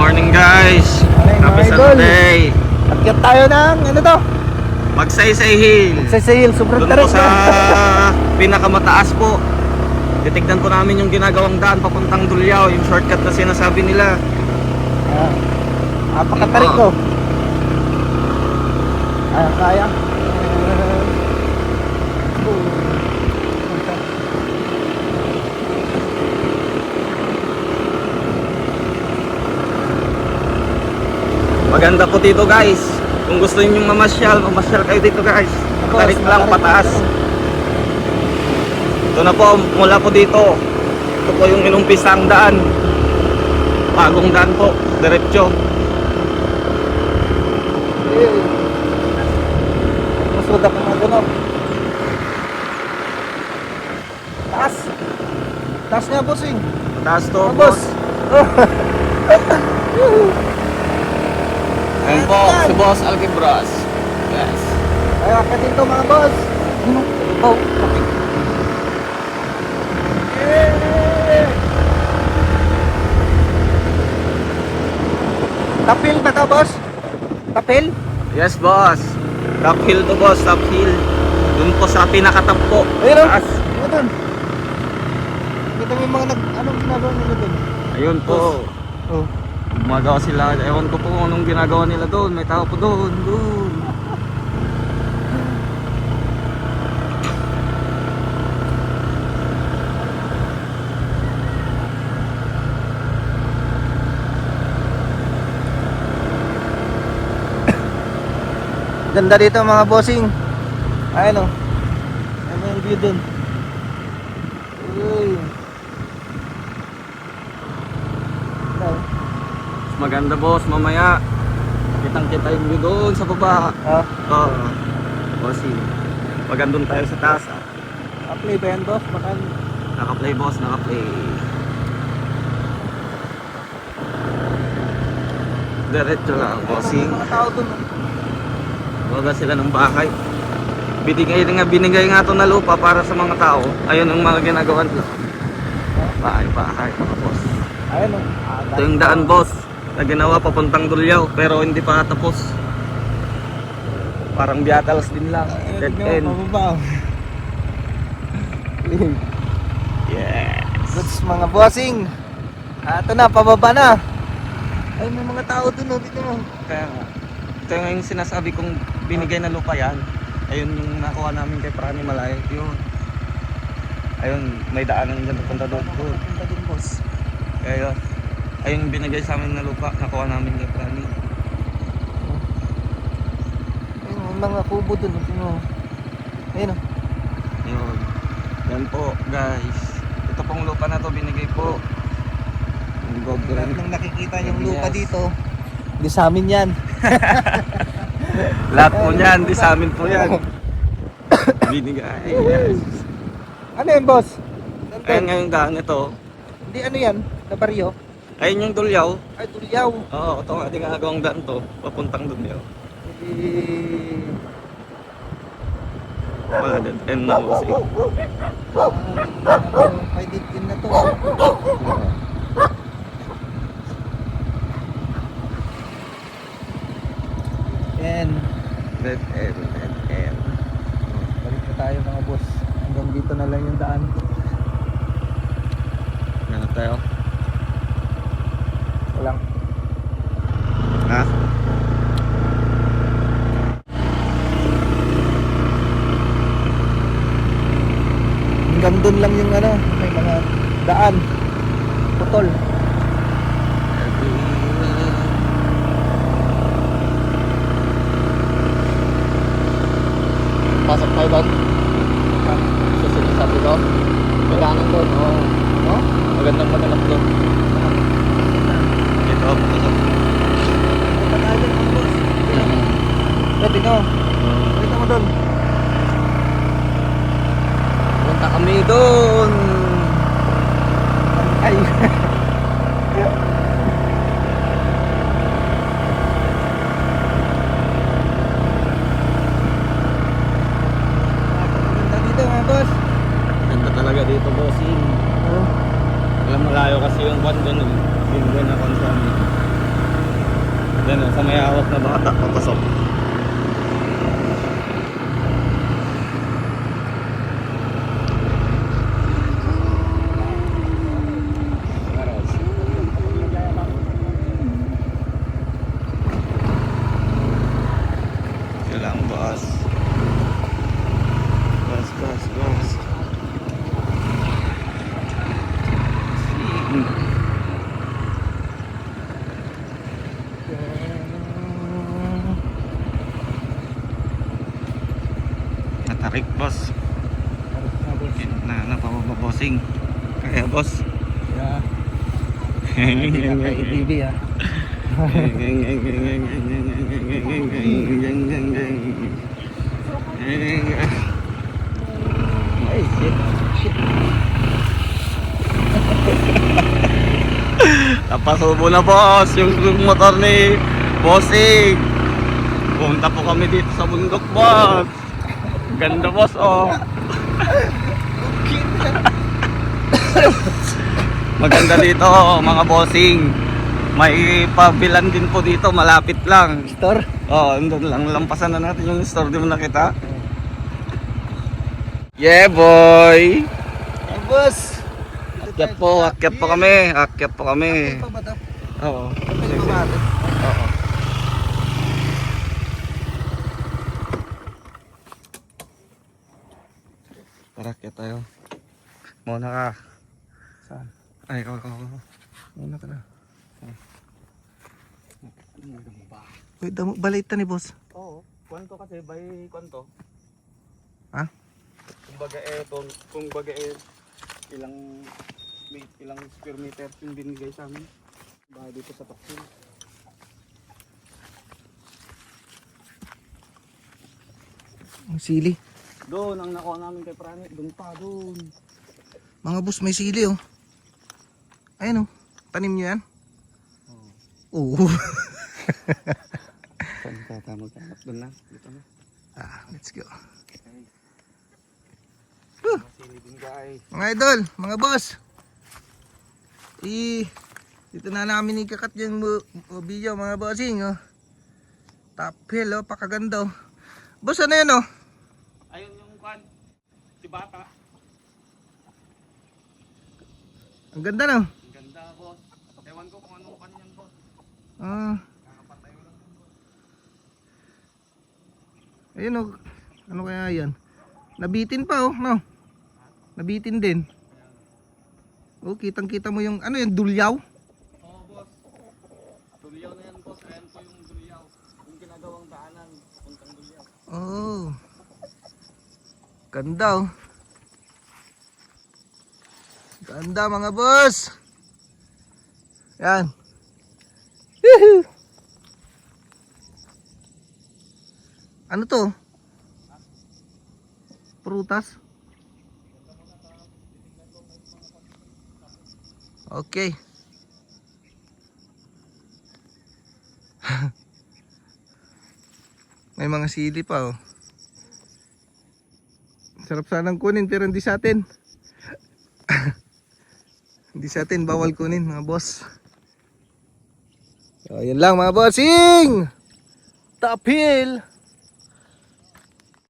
morning guys. Morning, Happy mga idol. Saturday. Akyat tayo ng, ano to? Magsaysay Hill. Sa sale, sobrang Doon po tarik sa na. pinakamataas po. Titignan po namin yung ginagawang daan papuntang Dulyao, yung shortcut na sinasabi nila. Napakatarik ko. Kaya. Maganda po dito guys. Kung gusto niyo mamasyal kayo dito guys. Tarik lang pataas. Ito na po, mula po dito. Ito po yung inumpisang daan. Bagong daan po, diretso. Masuda pa mga gano'n. Taas. Taas nga, bossing. Taas to, Mga boss. Ayun po, si Boss Algebras. Yes. Kaya ka dito mga boss. Oh, okay. Tapil ba to, boss? Tapil? Yes, boss. Top hill to, boss. Top hill. Doon po sa pinakatap po. Ayun o. Taas. Ano dun? Kita mo yung mga anong ginagawa nila dun? Ayun po. Oh. Gumagawa sila. Ewan ko po kung anong ginagawa nila doon. May tao po doon. Doon. Ganda dito mga bossing. Ayun o. Ano yung view dun? Uy. Maganda, boss. Mamaya. Kitang kita yung view doon sa baba. Oo. Bossy. Magandun tayo sa taas. Apply ba yan, boss? Baka Naka-play, boss. Naka-play. Diretso lang, bossing. mga tao dun. Baga sila ng bahay. Binigay nga to na lupa para sa mga tao. Ayun ang mga ginagawa nila. Bahay, mga boss. Ayun o. Ito yung daan, boss, na ginawa papuntang Dulyao, pero hindi pa tapos. Parang biatals din lang. Dead end. Mababa. Yes. Goods mga bossing. Ito na, pababa na. Ay, may mga tao dun o. Dito mo. Kaya nga. Ito yung sinasabi kong binigay na lupa yan. Ayun yung nakuha namin kay Prani Malay. Yun. Ayun, may daanan dyan papunta doon. Punta din, boss. Kaya yun. Ayun yung binigay sa amin na lupa. Nakuha namin kay Prani. Ayun, may mga kubo dun. Tingnan mo. Ayun o. Yun. Yan po, guys. Ito pong lupa na to binigay po. Ang gogo Lahat rin. ng nakikita yung Yes. lupa dito, di sa amin yan. Lahat po niyan, di sa amin po yan. Binigay. Yes. Ano yan, boss? Ayun nga yung daan ito. Hindi ano yan? Na baryo? Ayun yung Dulyao. Ay, Tulyaw. Oo, ito nga ating agawang daan to. Papuntang Dulyao. Wala din. End na po siya. May din na to. Yan. Dead end, dead end. Balik na tayo mga boss. Hanggang dito na lang yung daan. Ganun tayo. Walang. Ha? Hanggang doon lang yung ano, may mga daan. Putol. Pasok tayo doon. Sa sinasabi ko. Kailangan doon. Oo. No? Magandang maganap doon. Ito, pasok. Yan o, sa may hawak na bata, papasok. Kailang bus. Bus. Natarik boss. Na pababosing. Kaya boss. Yeah. KTV ah. Ay, shit. Napasubo na boss yung motor ni Bossing. Punta po kami dito sa bundok boss. Ganda boss oh. Maganda dito mga bossing. May pabilan din po dito, malapit lang. Store? Oh, andun lang, lampasan na natin yung store, di mo nakita? Yeah boy! Ay, boss! Akyat po kami. Akyat po kami. Pa ba daw? Oo. Ay, baba natin. Oo. Tara, akyat tayo. Muna ka. Saan? Ay, ikaw. Muna ka na. Uy, balita ni boss. Oo. Kwanto kasi, by kwanto. Ha? Kumbaga ilang square meter yung binigay sa amin. Bahay dito sa Taksin. Ang sili. Doon ang nakuha namin kay Prane. Doon. Mga boss, may sili oh. Ayun oh. Tanim nyo yan? Oo. Saan ka tama ka? Doon na. Dito na. Let's go. Masili din guys. Mga idol, mga boss. Dito na namin ikakat yung video mga bossing oh. Top hill oh, pakaganda oh. Boss, ano yan oh? Ayun yung kwan. Si Bata. Ang ganda no? Ang ganda boss. Ewan ko kung anong kwan yan boss. Kakapatay ko lang boss. Ayun oh. Ano kaya yan? Nabitin pa oh, no? Nabitin din. Oh, kitang-kita mo yung ano yung dulyaw? Oo boss. Dulyaw na yan boss. Ayan po yung dulyaw. Yung ginagawang daanan. Puntang dulyaw. Oh. Ganda oh. Ganda mga boss. Yan. Woohoo! Ano to? Prutas? Okay. May mga sili pa oh. Sarap sanang kunin pero hindi sa atin. Hindi sa atin, bawal kunin mga boss. So, yun lang mga bossing. Top hill.